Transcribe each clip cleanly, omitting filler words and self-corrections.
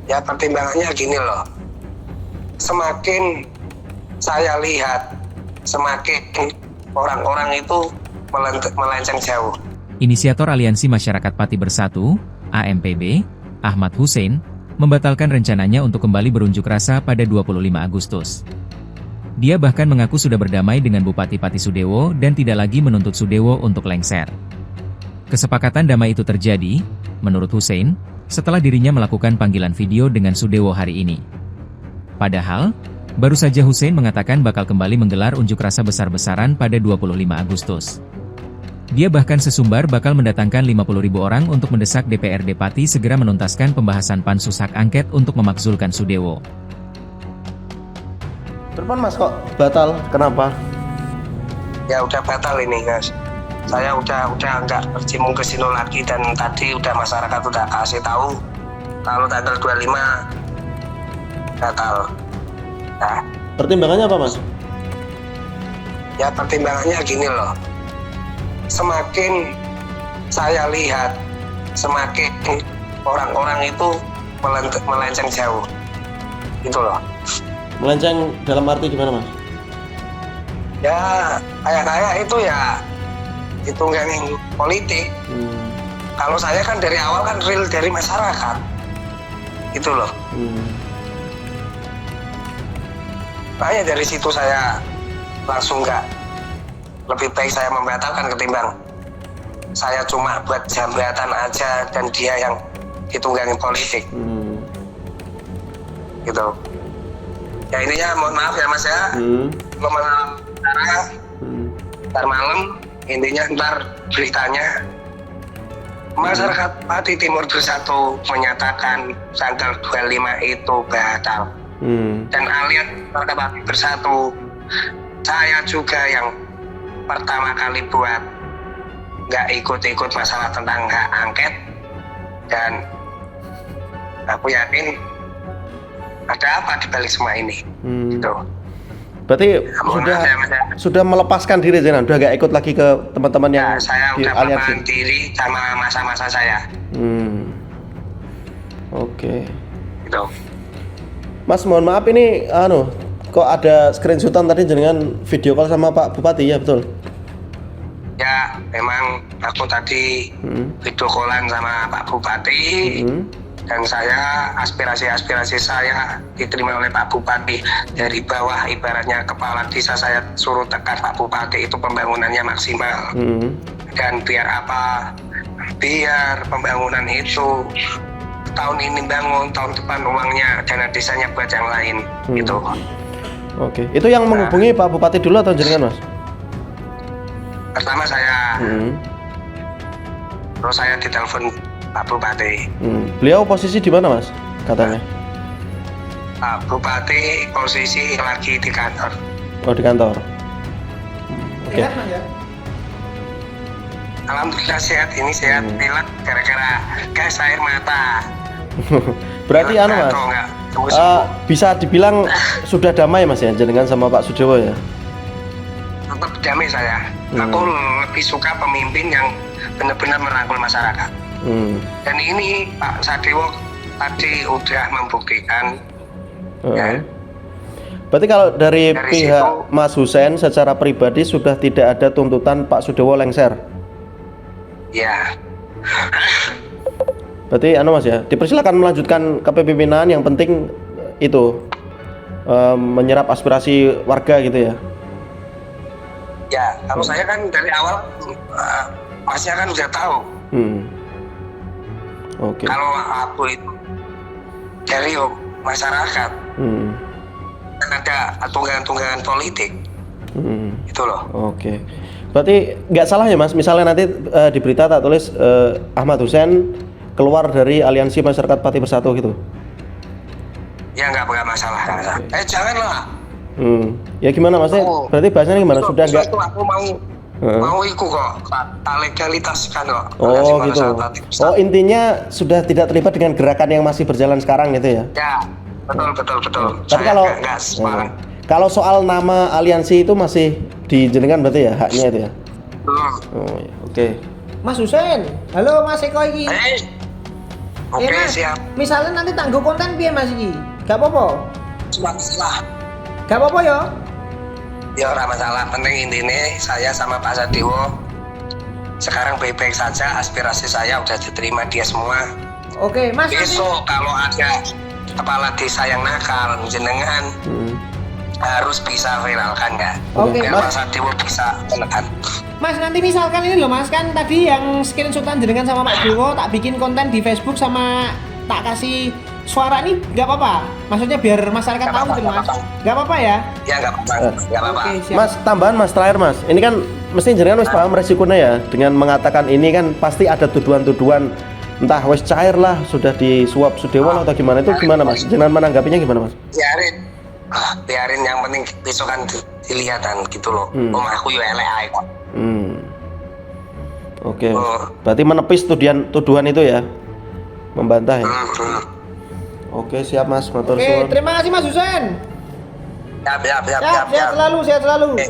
Ya pertimbangannya gini loh, semakin saya lihat semakin orang-orang itu melenceng jauh. Inisiator Aliansi Masyarakat Pati Bersatu, AMPB, Ahmad Hussein, membatalkan rencananya untuk kembali berunjuk rasa pada 25 Agustus. Dia bahkan mengaku sudah berdamai dengan Bupati Pati Sudewo dan tidak lagi menuntut Sudewo untuk lengser. Kesepakatan damai itu terjadi, menurut Hussein, setelah dirinya melakukan panggilan video dengan Sudewo hari ini. Padahal, baru saja Hussein mengatakan bakal kembali menggelar unjuk rasa besar-besaran pada 25 Agustus. Dia bahkan sesumbar bakal mendatangkan 50.000 orang untuk mendesak DPRD Pati segera menuntaskan pembahasan pansus hak angket untuk memakzulkan Sudewo. Terus Mas kok batal? Kenapa? Ya udah batal ini guys. Saya udah nggak bercimbung ke sini lagi, dan tadi udah masyarakat udah kasih tahu kalau tanggal 25 batal. Nah, Pertimbangannya apa Mas? ya pertimbangannya gini loh, semakin saya lihat semakin orang-orang itu melenceng jauh gitu loh. Melenceng dalam arti gimana Mas? Ya kayak itu ya hitungan politik. Kalau saya kan dari awal kan real dari masyarakat gitu loh. Makanya dari situ saya langsung nggak, lebih baik saya membatalkan ketimbang saya cuma buat jambatan aja dan dia yang hitungan politik gitu. Ya intinya mohon maaf ya Mas ya, belum malam sekarang, ntar malam intinya ntar beritanya masyarakat Pati Timur Bersatu menyatakan tanggal 25 itu batal. Dan alian masyarakat Pati Bersatu, saya juga yang pertama kali buat nggak ikut-ikut masalah tentang hak angket, dan aku yakin ada apa di balik semua ini gitu. Berarti sudah melepaskan diri Zenan, udah gak ikut lagi ke teman-teman yang saya di udah aliansi. melepaskan diri sama masa-masa saya. Oke. Gitu. Mas mohon maaf ini kok ada screenshotan tadi dengan video call sama Pak Bupati ya, betul? Ya memang aku tadi video callan sama Pak Bupati, dan saya aspirasi saya diterima oleh Pak Bupati dari bawah. Ibaratnya kepala desa saya suruh tekan Pak Bupati itu pembangunannya maksimal. Dan biar apa? Biar pembangunan itu tahun ini bangun, tahun depan uangnya dana desanya buat yang lain gitu. Oke. Itu yang menghubungi Pak Bupati dulu atau jenengan Mas? Pertama saya, terus saya ditelepon Pak Bupati. Beliau posisi di mana Mas? Katanya. Pak Bupati posisi lagi di kantor. Oh di kantor. Oke. Alhamdulillah sehat, ini sehat, pilek gara-gara gas air mata. Berarti Mas, bisa dibilang sudah damai Mas ya, jenengan sama Pak Sudewo ya? Tetap damai saya. Aku lebih suka pemimpin yang benar-benar merangkul masyarakat. Dan ini Pak Sudewo tadi udah membuktikan. Ya. Berarti kalau dari pihak situ, Mas Hussein secara pribadi sudah tidak ada tuntutan Pak Sudewo lengser? Ya. Berarti Mas ya, dipersilakan melanjutkan kepemimpinan, yang penting itu menyerap aspirasi warga gitu ya. Ya, kalau saya kan dari awal Masnya kan udah tahu. Oke. Kalau aku itu dari masyarakat, kan ada tunggangan politik, itu loh. Oke. Berarti nggak salah ya Mas, misalnya nanti di berita tak tulis Ahmad Hussein keluar dari Aliansi Masyarakat Pati Bersatu gitu? Ya nggak masalah. Janganlah. Ya gimana Mas? Berarti bahasanya gimana? Sudah nggak? Aku mau ikut kok, legalitas kan kok. Oh gitu. Oh intinya sudah tidak terlibat dengan gerakan yang masih berjalan sekarang gitu ya? Ya, betul. Tapi kalau soal nama aliansi itu masih dijenengan berarti ya, haknya itu ya? Belum. Oh ya, oke. Mas Hussein, halo Mas Eko iki. Oke, Mas, siap. misalnya nanti tangguh konten piye Mas iki? Gak apa-apa. Cuma masalah. Gak apa-apa ya. Ya ora masalah, penting intinya saya sama Pak Sadewo sekarang baik-baik saja, aspirasi saya udah diterima dia semua. Oke, Mas. Besok kalau ada kepala desa yang nakal, jenengan harus bisa viralkan nggak? Oke, biar Mas. Pak Sadewo bisa menekan. Mas nanti misalkan ini loh Mas, kan tadi yang screenshotan jenengan sama Pak Dewo tak bikin konten di Facebook sama tak kasih suara nih, nggak apa-apa? Maksudnya biar masyarakat Nggak tahu apa-apa, gitu loh Mas. nggak apa-apa. Nggak apa-apa ya? Ya nggak apa-apa, nggak apa-apa. Oke, siap. Mas, tambahan Mas, terakhir Mas. Ini kan mesti jenengan wis paham resikonya ya. Dengan mengatakan ini kan pasti ada tuduhan-tuduhan entah wis cair lah, sudah disuap Sudewo atau gimana, itu gimana Mas? Jenengan menanggapinya gimana Mas? Biarin yang penting besok kan dilihatan gitu loh. Omahku yo elek ae kok. Oke. Berarti menepis tuduhan itu ya. Membantah ya. Oke, siap Mas, matur Oke, suwun. terima kasih Mas Husen. Siap. Sehat selalu. Oke.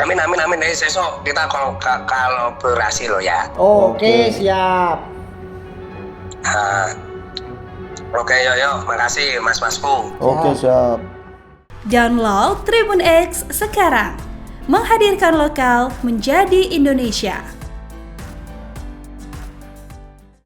Amin. Besok kita kolaborasi loh ya. Oke, siap. Oke, yo, makasih mas-masku. Oke, siap. Download Tribun X sekarang. Menghadirkan lokal menjadi Indonesia.